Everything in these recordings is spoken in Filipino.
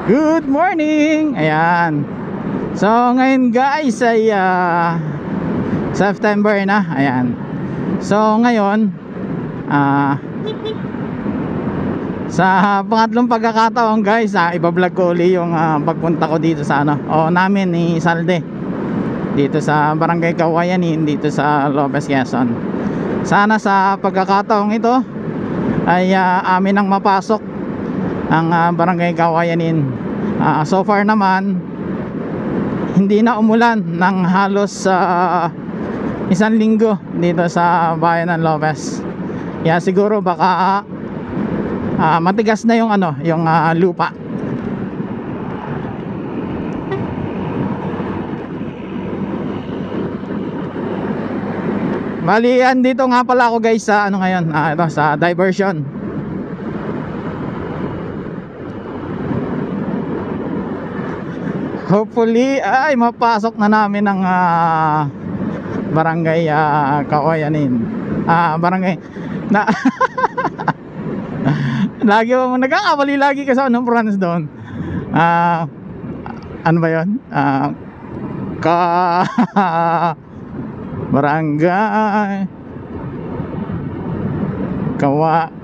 Good morning! Ayan. So ngayon guys ay September na. Ayan. So ngayon sa pangatlong pagkakataon guys, ibablog ko uli yung pagpunta ko dito sa namin ni Salde. Dito sa Barangay Kawayanin, dito sa Lopez, Quezon. Sana sa pagkakataong ito ay amin ang mapasok ang Barangay Kawayanin. So far naman hindi na umulan ng halos isang linggo dito sa bayan ng Lopez. Kaya siguro baka matigas na yung yung lupa. Bali, dito nga pala ako guys sa ngayon, ito sa diversion. Hopefully ay mapasok na namin ang Barangay Kawayanin. Barangay na lagi mo nagkakamali lagi kasi anong branch doon. Ano ba 'yon? Barangay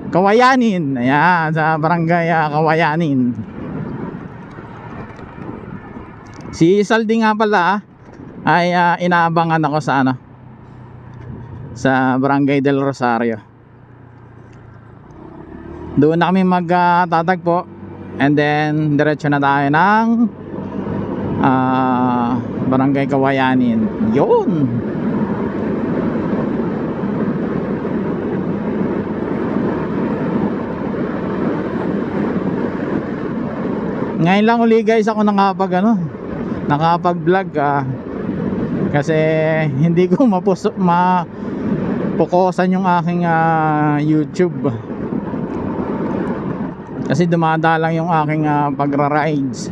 Kawayanin. Ayan, sa Barangay Kawayanin. Si Saldi nga pala ay inaabangan ako sa sa Barangay del Rosario. Doon na kami magtatagpo and then diretso na tayo ng Barangay Kawayanin. Yun. Ngayon lang uli guys ako nakapag-vlog kasi hindi ko mapukosan yung aking YouTube kasi dumadalang yung aking pagra-rides.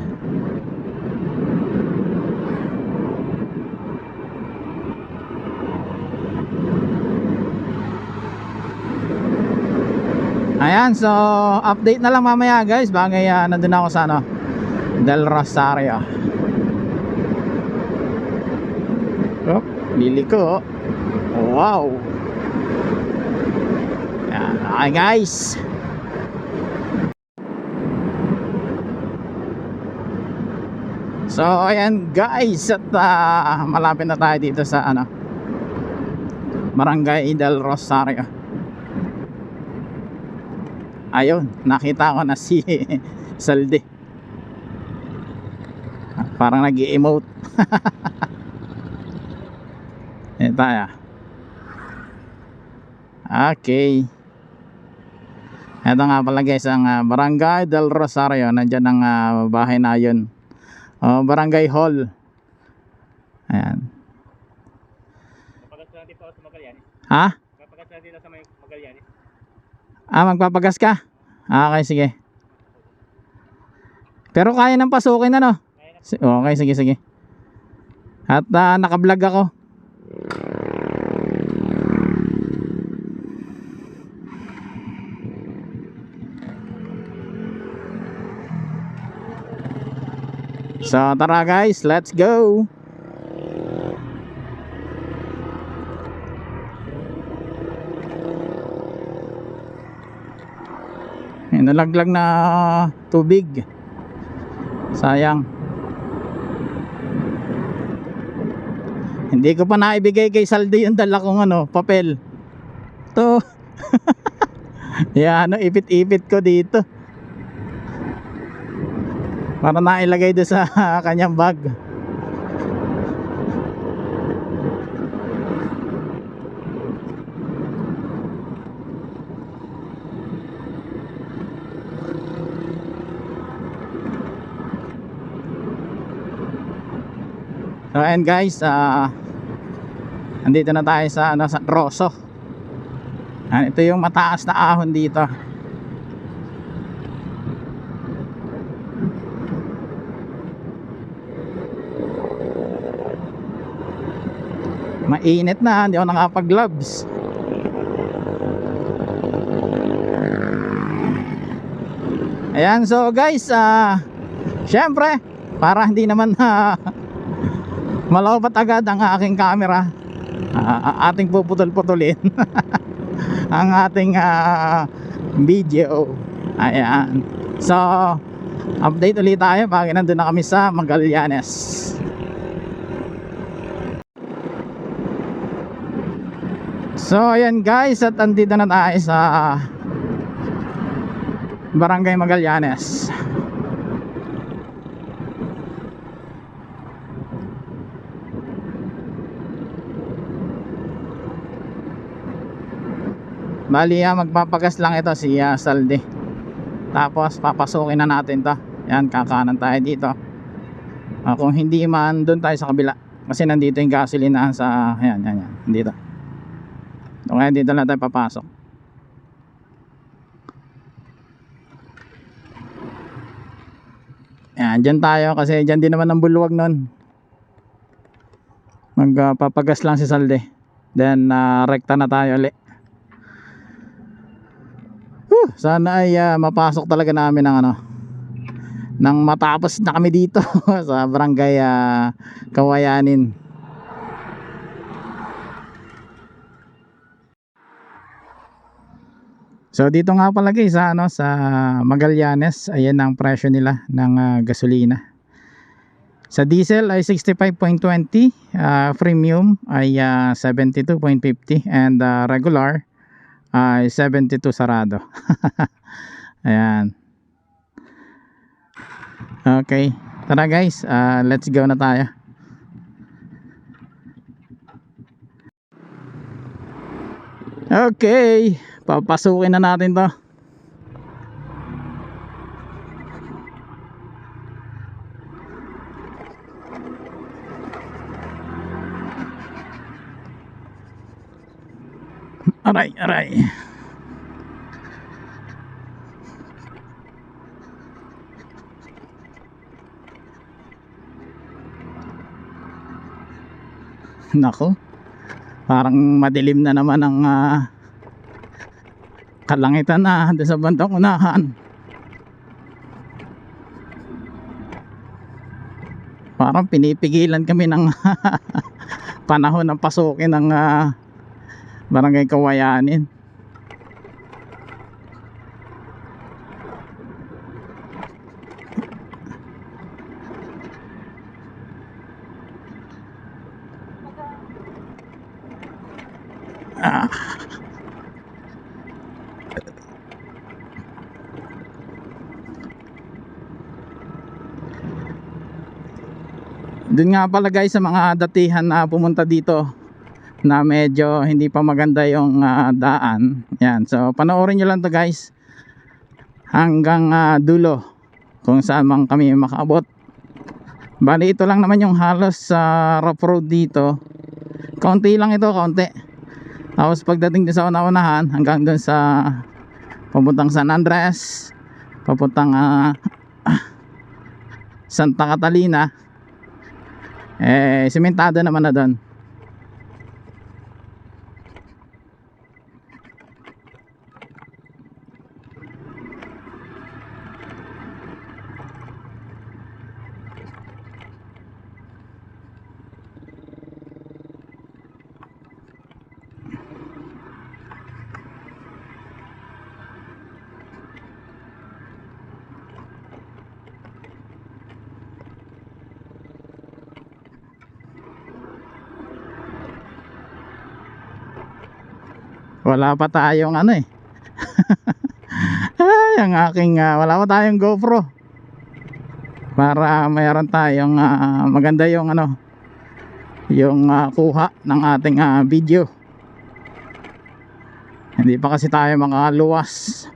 Ayan, so update na lang mamaya guys bagay nandun ako sa del Rosario. Oh, liliko. Wow. Ayan, okay guys. So ayan guys, at malapit na tayo dito sa Barangay del Rosario. Ayun, nakita ko na si Salde. Parang nag-i-emote. Ayan tayo. Okay. Ito nga pala guys ang Barangay del Rosario. Nandyan ang bahay na yun. Barangay Hall. Ayan. Magpapagas lang dito sa Magallanes. Ha? Magpapagas lang dito sa Magallanes. Magpapagas ka? Okay, sige. Pero kaya nang pasukin Okay, sige. At naka-vlog ako. So tara guys, let's go. Nalaglag na tubig. Sayang. Hindi ko pa naibigay kay Saldi yung dala kong papel. To. Yan, ipit-ipit ko dito. Para nailagay doon sa kanyang bag. So and guys, andito na tayo sa sa Rosso. Ito yung mataas na ahon dito. Mainit na, hindi ako nakapag-gloves. Ayan, so guys, Syempre, para hindi naman malawbat agad ang aking camera, ating puputol-putulin ang ating video. Ayan. So, update ulit tayo pag nandun na kami sa Magallanes. So, ayan guys, at andito na tayo sa Barangay Magallanes. Bali, magpapagas lang ito si Salde. Tapos papasukin na natin to. Yan, kakanan tayo dito. Kung hindi man, doon tayo sa kabila. Kasi nandito yung gasolinahan sa, yan, dito. So, kaya dito lang tayo papasok. Yan, dyan tayo kasi dyan din naman ang bulwag nun. Magpapagas lang si Salde. Then rekta na tayo ulit. Sana ay mapasok talaga namin ng nang matapos na kami dito sa Barangay Kawayanin. So dito nga pala guys sa Magallanes, ayan ang presyo nila ng gasolina. Sa diesel ay 65.20, premium ay 72.50, and regular ay 72 sarado. Ayan. Okay, tara guys, let's go na tayo. Okay, papasukin na natin to. Aray, aray. Nako, parang madilim na naman ang kalangitan na sa bandang unahan. Parang pinipigilan kami ng panahon ng pasukin ng Barangay Kawayanin. Doon nga pala guys sa mga datihan na pumunta dito na medyo hindi pa maganda yung daan. Yan, so panoorin nyo lang to guys hanggang dulo kung saan man kami makaabot. Bali ito lang naman yung halos sa rough road dito. Kaunti lang ito, kaunti. Tapos pagdating din sa una-unahan hanggang doon sa papuntang San Andres, papuntang Santa Catalina, simentado naman na doon. Wala pa tayong ay ang aking wala pa tayong GoPro para mayroon tayong maganda yung yung kuha ng ating video. Hindi pa kasi tayo makaluwas.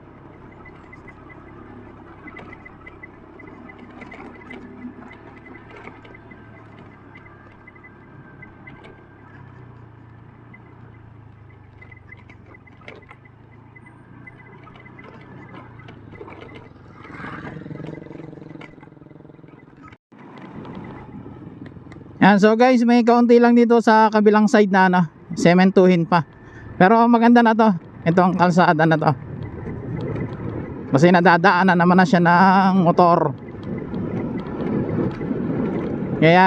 Yan, so guys, may kaunti lang dito sa kabilang side na sementuhin pa. Pero maganda na to. Ito ang kalsada na to. Kasi nadadaanan naman na siya ng motor. Kaya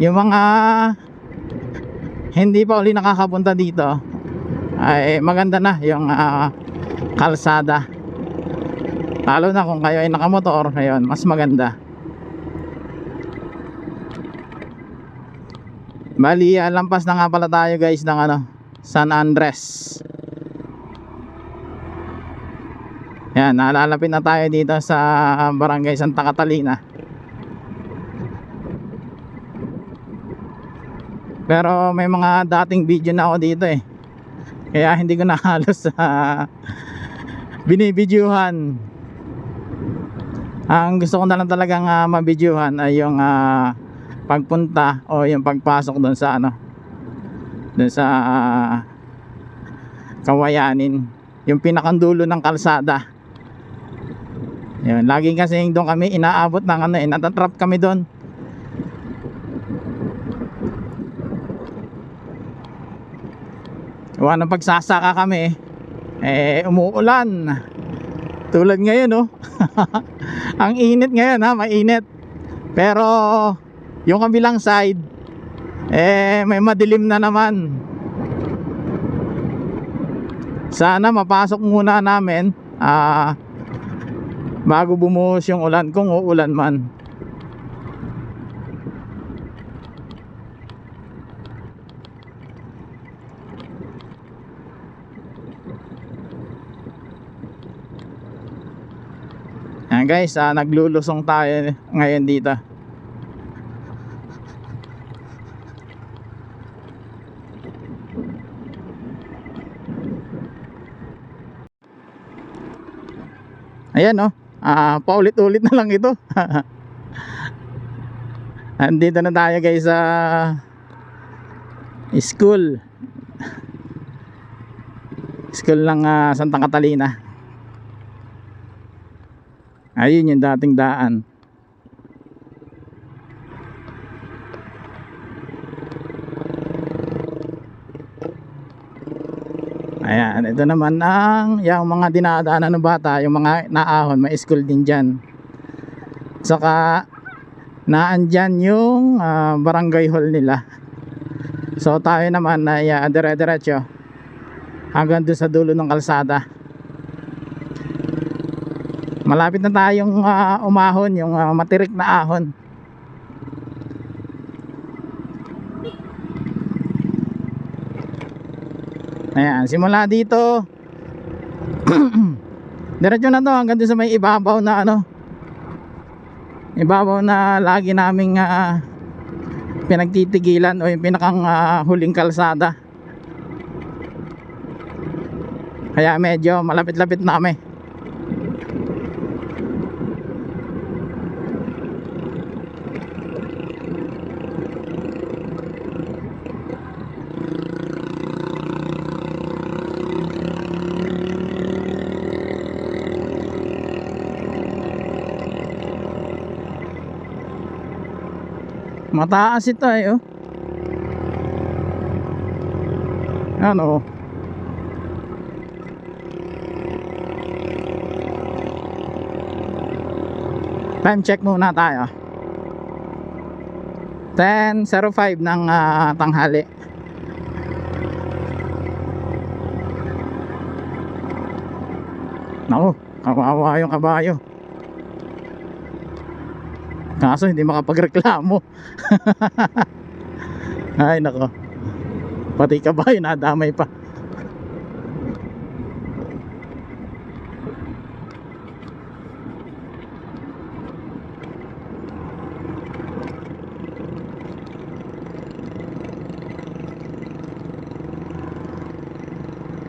yung mga hindi pa uli nakakapunta dito ay maganda na yung kalsada, lalo na kung kayo ay nakamotor. Ngayon mas maganda. Bali lampas na nga pala tayo guys ng San Andres. Yan, nalalapit na tayo dito sa Barangay Santa Catalina. Pero may mga dating video na ako dito kaya hindi ko na halos binibidyuhan. Ang gusto ko na lang talagang mabidyuhan ay yung pagpunta o yung pagpasok doon sa doon sa Kawayanin, yung pinakandulo ng kalsada. Yun, laging kasi doon kami inaabot ng natatrap kami doon. Gawa ng pagsasaka kami umuulan tulad ngayon ang init ngayon mainit. Pero yung kabilang side may madilim na naman. Sana mapasok muna namin bago bumuhos yung ulan, kung uulan man. Ayan guys, naglulusong tayo ngayon dito. Ayan paulit-ulit na lang ito. Andito na tayo guys sa school ng Santa Catalina. Ayun yung dating daan. Ayan, ito naman yung mga dinadaanan ng bata, yung mga naahon, may school din dyan. Saka naandyan yung barangay hall nila. So tayo naman ay dire-diretso hanggang doon sa dulo ng kalsada. Malapit na tayong umahon, yung matirik na ahon. Ayan, simula dito diretso na to hanggang doon sa may ibabaw na ibabaw na lagi naming pinagtitigilan o yung pinakang huling kalsada. Kaya medyo malapit-lapit na kami. Mataas ito ano. Time check muna tayo. 10:05 ng tanghali. Naku, kawawa yung kabayo. Kaso hindi makapagreklamo. Ay nako, pati kabayo nadamay pa.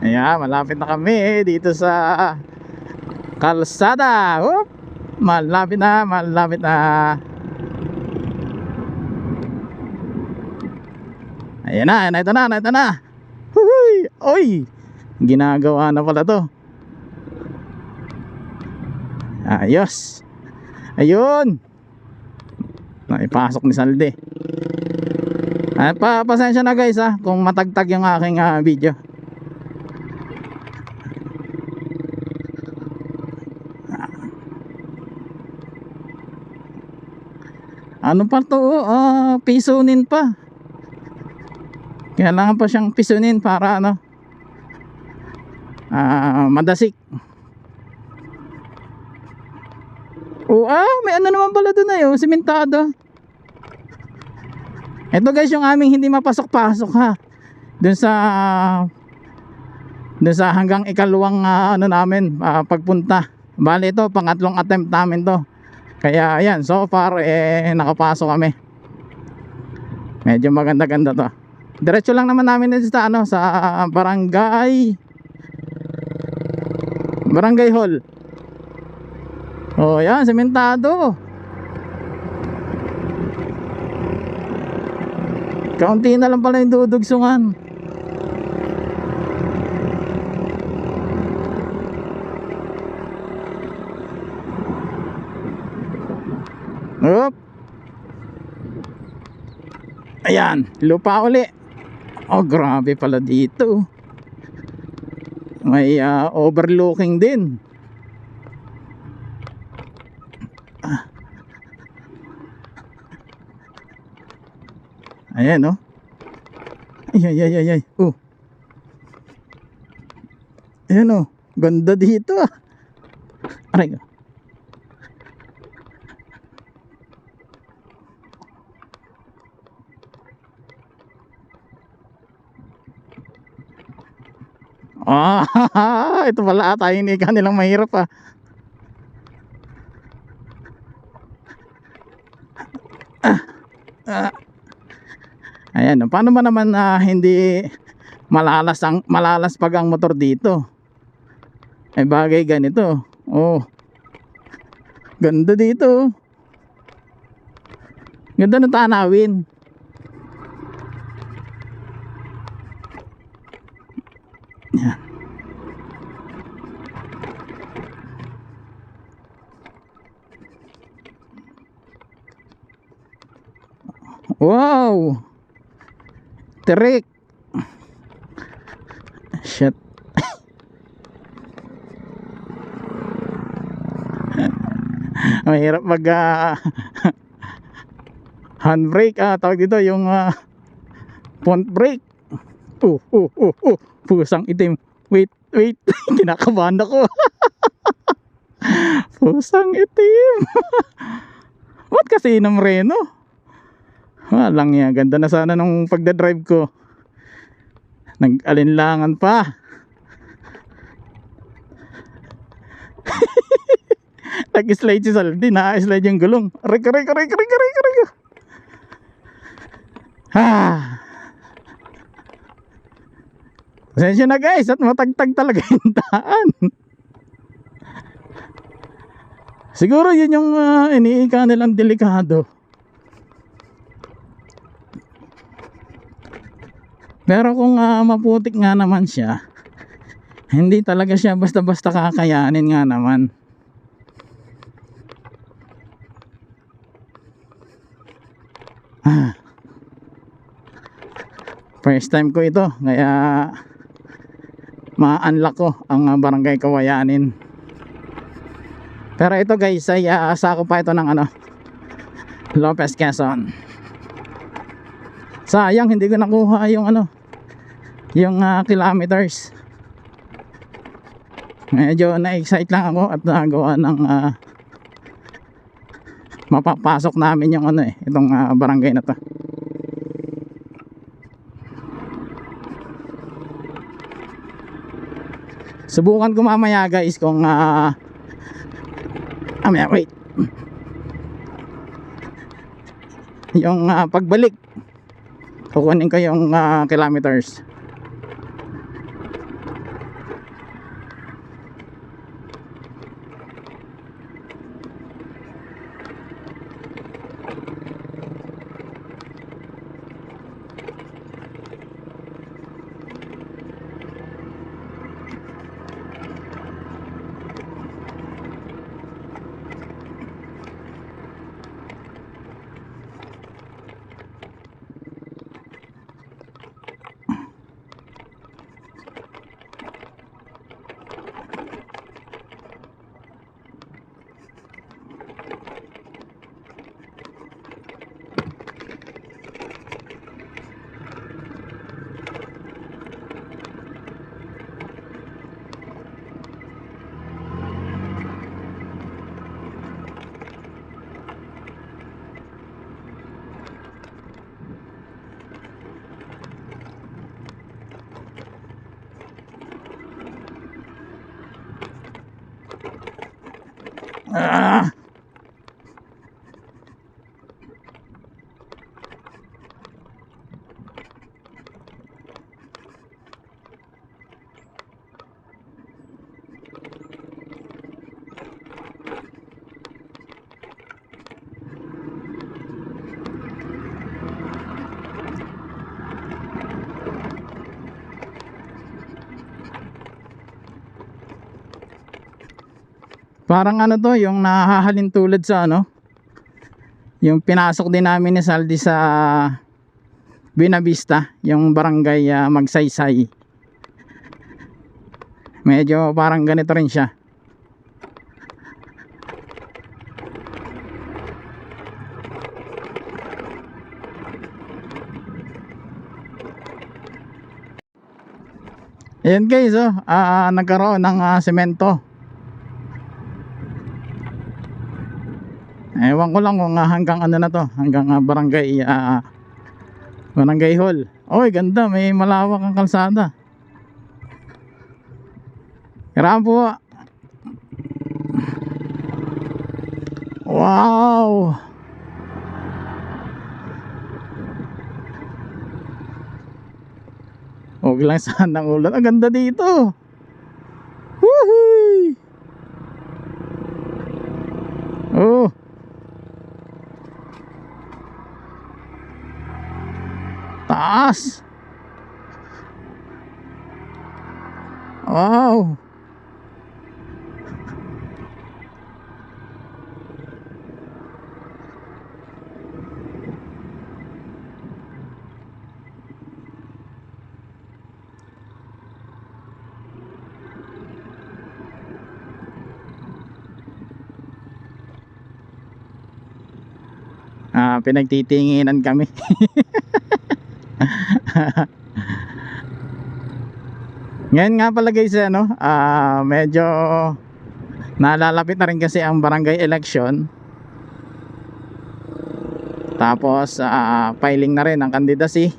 Ayan, malapit na kami dito sa kalsada. Malapit na, malapit na. Ayan na, ito na, ito na. Huy! Oy! Ginagawa na pala to. Ayos. Ayun. Naipasok ni Salde. Pasensya na guys kung matagtag yung aking video. Ano pa to? Pisunin pa. Kailangan pa siyang pisunin para ano, madasik. May ano naman pala doon na simentado. Ito guys yung aming hindi mapasok-pasok ha. Doon sa hanggang ikalawang ano namin pagpunta. Bali ito pangatlong attempt namin to. Kaya ayan, so far nakapasok kami. Medyo maganda-ganda to. Diretso lang naman namin dito sa ano, sa barangay Hall. Yan, sementado. Kaunti na lang pala yung dudugsungan. Up. Ayan, lupa uli. Grabe pala dito. May overlooking din. Ayan ay. Ayan ganda dito Aray ko. Ito pala ata yung ika nilang mahirap Ayan, paano ba naman hindi malalas pag ang motor dito? Bagay ganito. Ganda dito. Ganda ng tanawin. Yan. Wow! Terik. Shit. Mahirap mag handbrake tawag dito yung front brake. Pusang itim. Wait. Kinakabahan ako. Pusang itim. What kasi Reno? Walang yan. Ganda na sana nung pagdadrive ko. Nag-alinlangan pa. Nag-slide si Saldi. Na-slide yung gulong. Aray. Pasensya na guys. At matagtag talaga yung daan. Siguro yun yung iniika nilang delikado. Pero kung maputik nga naman siya, hindi talaga siya basta-basta kakayanin nga naman. First time ko ito, kaya ma-unlock ko ang barangay Kawayanin. Pero ito guys ay sakop pa ito ng Lopez, Quezon. Sayang hindi ko nakuha yung yung kilometers. Medyo na-excite lang ako at nagawa ng mapapasok namin yung itong barangay na to. Subukan ko mamaya guys kung wait. Yung pagbalik kukunin ko yung kilometers. Ah! Parang ano to, yung nahahalin tulad sa ano, yung pinasok din namin ni Saldi sa Binavista, yung barangay Magsaysay. Medyo parang ganito rin siya. Ayan guys, oh, nagkaroon ng semento. Ewan ko lang kung hanggang ano na to, hanggang barangay hall. Oy, ganda, may malawak ang kalsada. Kailangan po. Wow. Huwag lang sanang ulan. Ang ganda dito. Woohoo! Oh. Taas. Wow. Pinagtitinginan kami. Ngayon nga pala guys, ano, medyo nalalapit na rin kasi ang barangay election. Tapos filing na rin ang candidacy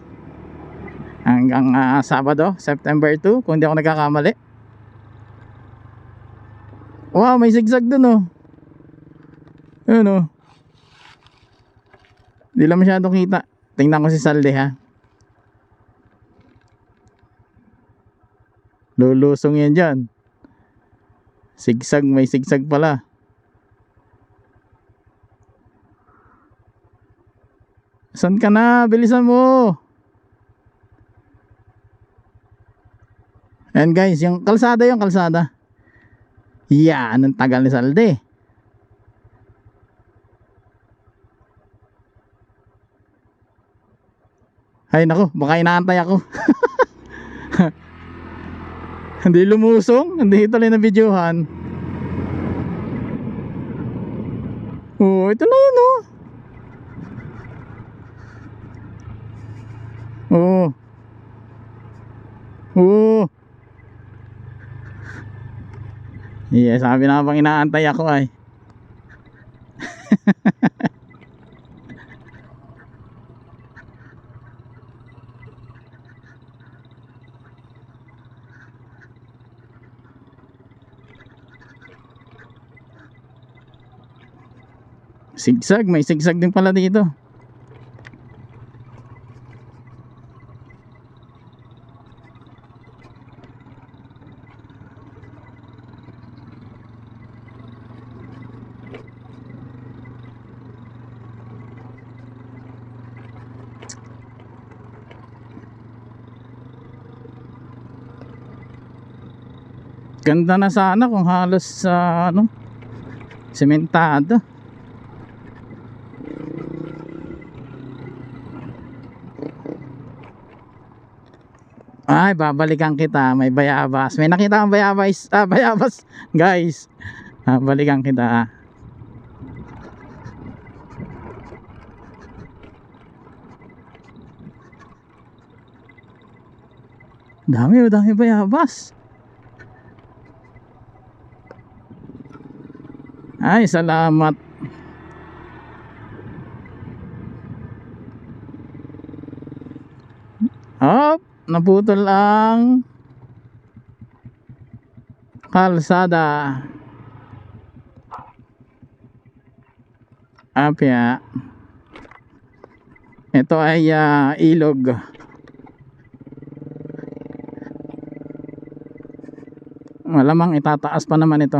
hanggang Sabado, September 2 kung di ako nagkakamali. Wow, may zigzag dun, oh. Yun, oh. Di lang masyadong kita. Tingnan ko si Salde, ha. Lulusong yan dyan. Sigsag, may sigsag pala. Saan ka na? Bilisan mo. Ayan guys, yung kalsada, yung kalsada. Yan, ang tagal ni Salde. Ay nako, baka inaantay ako. Hindi lumusong, hindi tuloy na videohan. Oh, ito na yun, oh. Oh. Oh. Yeah, sabi na bang inaantay ako ay. Sigsag, may sigsag din pala dito. Ganda na sana kung halos ano, sementado. Ay, babalikan kita, may bayabas. May nakita kang bayabas, bayabas, guys. Balikan kita. Dami, dami bayabas. Ay, salamat. Hop, naputol ang kalsada. Apya. Ito ay ilog. Malamang itataas pa naman ito.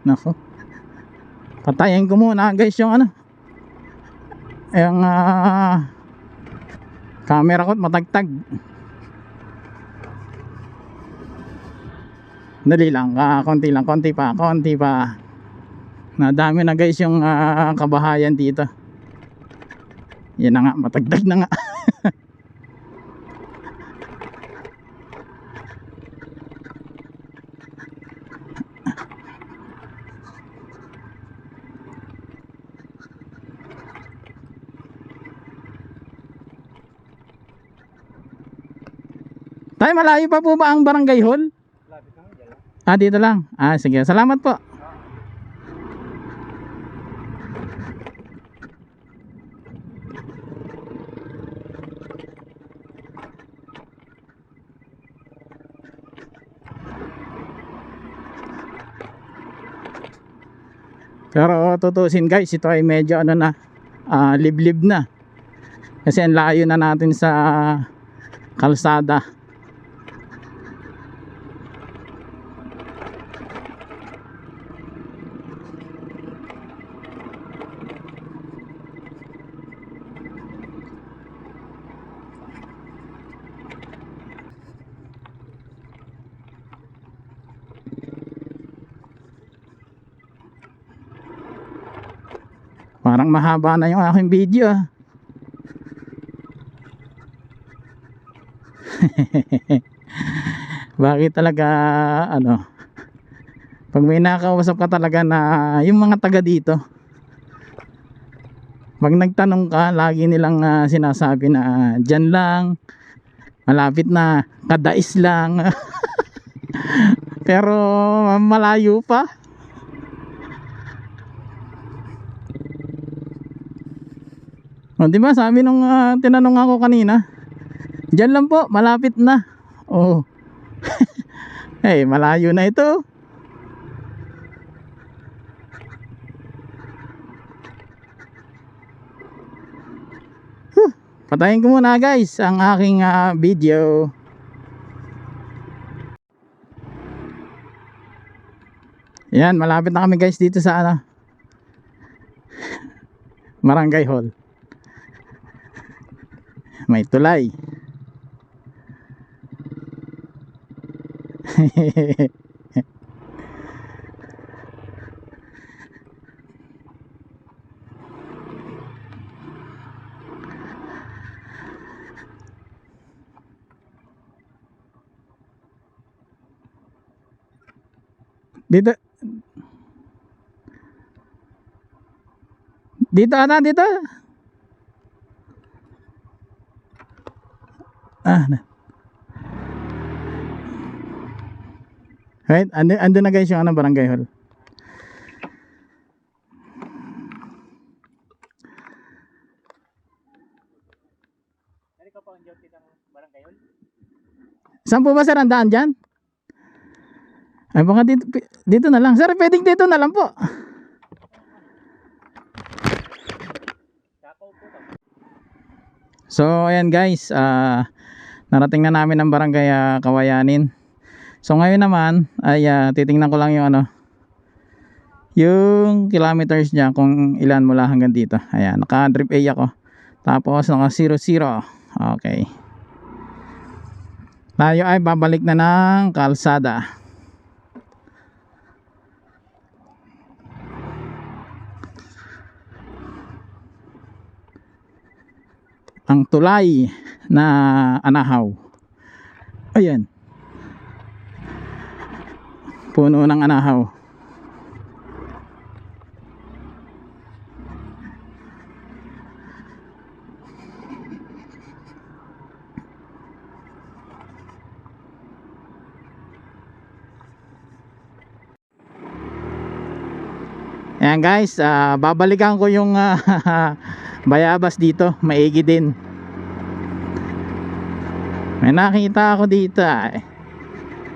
Nako. Patayin ko muna guys yung ano. Yung camera ko matagtag. Dali lang, konti pa. Nadami na guys yung kabahayan dito. Yan na nga, matagtag na nga. Tay, malayo pa po ba ang barangay hall? Lapit naman dyan lang. Dito lang. Sige. Salamat po. Pero tutusin guys, ito ay medyo ano na, liblib na. Kasi ang layo na natin sa kalsada. Parang mahaba na yung aking video Bakit talaga ano, pag may nakausap ka talaga na yung mga taga dito, pag nagtanong ka, lagi nilang sinasabi na dyan lang, malapit na, kadais lang pero malayo pa. Di ba sabi nung tinanong ako kanina, dyan lang po, malapit na. Malayo na ito. Patayin ko muna guys ang aking video. Yan, malapit na kami guys dito sa Barangay Hall. May tulay. Dito. Dito. Right, ando na guys yung barangay hall. Nari ka pa ang duty ng barangay hall? Saan po ba sir ang daan dyan? Ay baka dito na lang. Sir, pwedeng dito na lang po. So ayan guys, narating na namin ang barangay Kawayanin. So ngayon naman ay titingnan ko lang yung yung kilometers niya, kung ilan mula hanggang dito. Ayan, naka drip A ako. Tapos naka 00. Okay. Tayo ay babalik na ng kalsada. Ang tulay na anahaw. Ayan. Puno ng anahaw. Ayan guys, babalikan ko yung bayabas dito, maigi din. May nakita ako dito eh.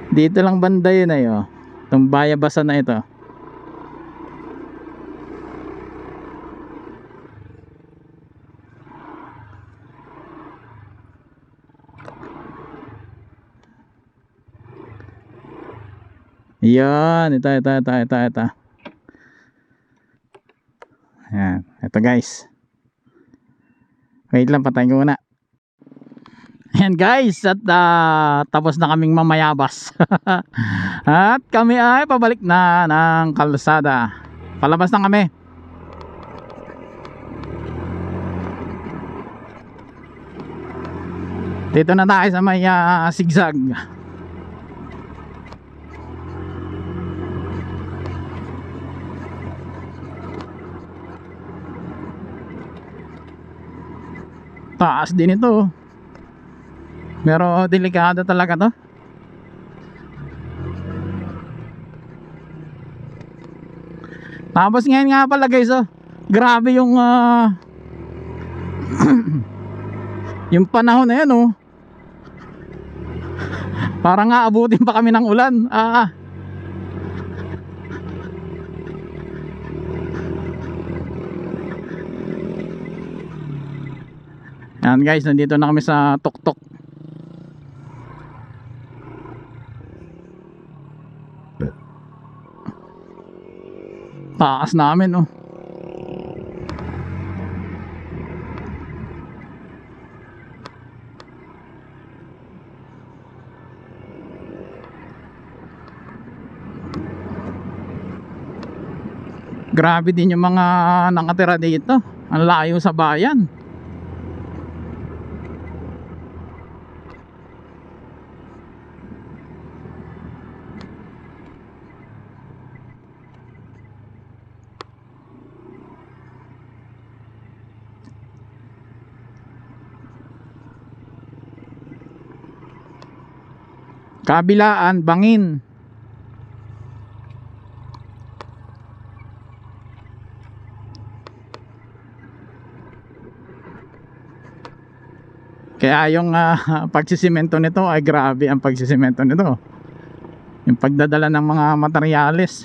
Dito lang banda yun ay oh. Itong bayabasan na ito. Yan, ito. Yan, ito guys. Wait lang, patayin ko muna. Yan guys, at tapos na kaming mamayabas. At kami ay pabalik na ng kalsada. Palabas na kami. Dito na tayo sa may zigzag. Taas din ito. Pero delikado talaga to. Tapos ngayon nga pala guys oh, grabe yung yung panahon na yan oh. Parang nga abutin pa kami ng ulan. Yan guys, nandito na kami sa tuktok. Taas namin oh. Grabe din yung mga nakatira dito. Ang layo sa bayan. Kabilaan, bangin. Kaya yung pagsisimento nito ay grabe ang pagsisimento nito. Yung pagdadala ng mga materyales.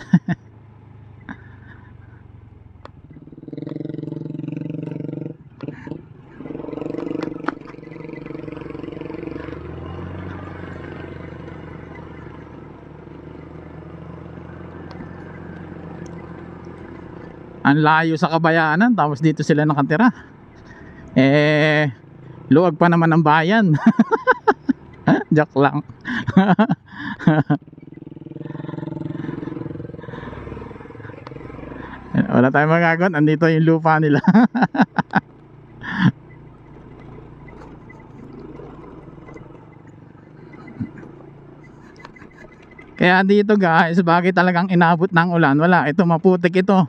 Ang layo sa Kabayanan, tapos dito sila nakatira. Luwag pa naman ang bayan. Joke lang. Wala tayong magagot, andito yung lupa nila. Kaya dito guys, bakit talagang inabot ng ulan? Wala, ito maputik ito.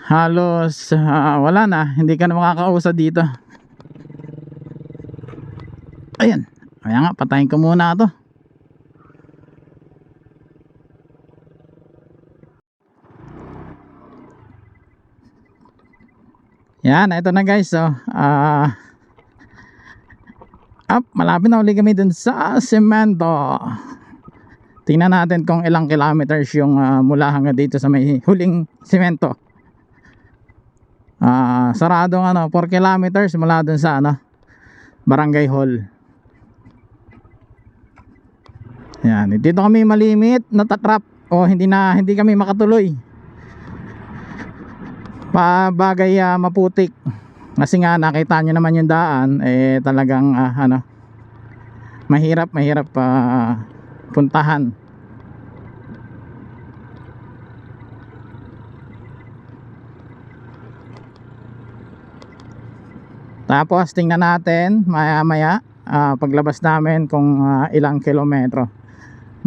Halos wala na, hindi ka na makakausad dito. Ayan, kaya nga patayin ko muna ito. Yan, ito na guys oh. Malapit na uli kami dun sa semento. Tingnan natin kung ilang kilometers yung mula hanggang dito sa may huling semento. Saradong 4 kilometers mula dun sa Barangay Hall. Yan, dito kami malimit natatrap o hindi kami makatuloy. Bagay maputik. Kasi nga nakita nyo naman yung daan talagang mahirap puntahan. Tapos tingnan natin maya paglabas namin kung ilang kilometro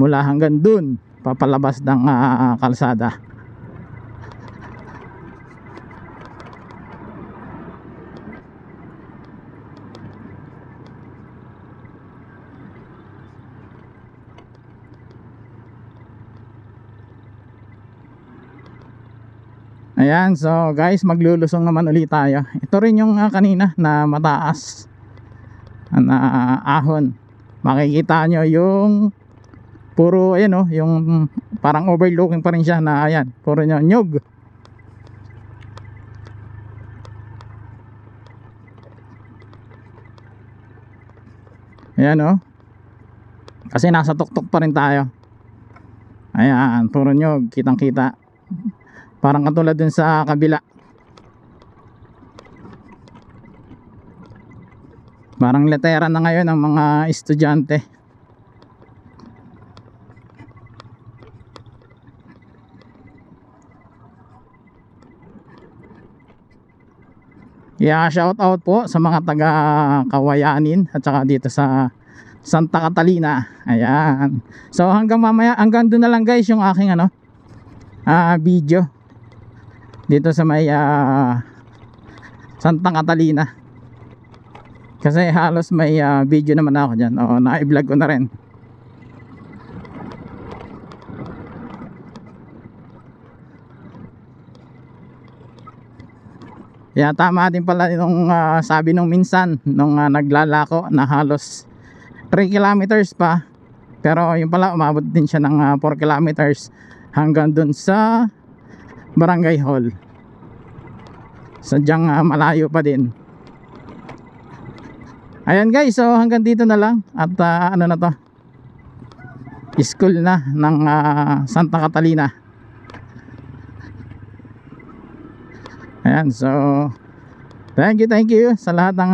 mula hanggang dun papalabas ng kalsada. Ayan, so guys, maglulusong naman ulit tayo. Ito rin yung kanina na mataas. na ahon. Makikita nyo yung puro ayan oh, yung parang overlooking pa rin siya na ayan, puro nyog. Ayan oh. Kasi nasa tuktok pa rin tayo. Ayan, puro nyog, kitang kita. Parang katulad dun sa kabila. Parang letera na ngayon ang mga estudyante. Yeah, shout out po sa mga taga Kawayanin at saka dito sa Santa Catalina. Ayan. So hanggang mamaya, hanggang doon na lang guys yung aking video dito sa may Santa Catalina. Kasi halos may video naman ako dyan. Oo, na-vlog ko na rin. Yeah, tama din pala nung sabi nung minsan nung naglalako na halos 3 kilometers pa. Pero yung pala umabot din siya ng 4 kilometers hanggang dun sa Barangay Hall. Sadyang malayo pa din. Ayan guys, so hanggang dito na lang. At ano na to, school na ng Santa Catalina. Ayan, so thank you sa lahat ng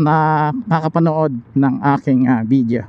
nakakapanood ng aking video.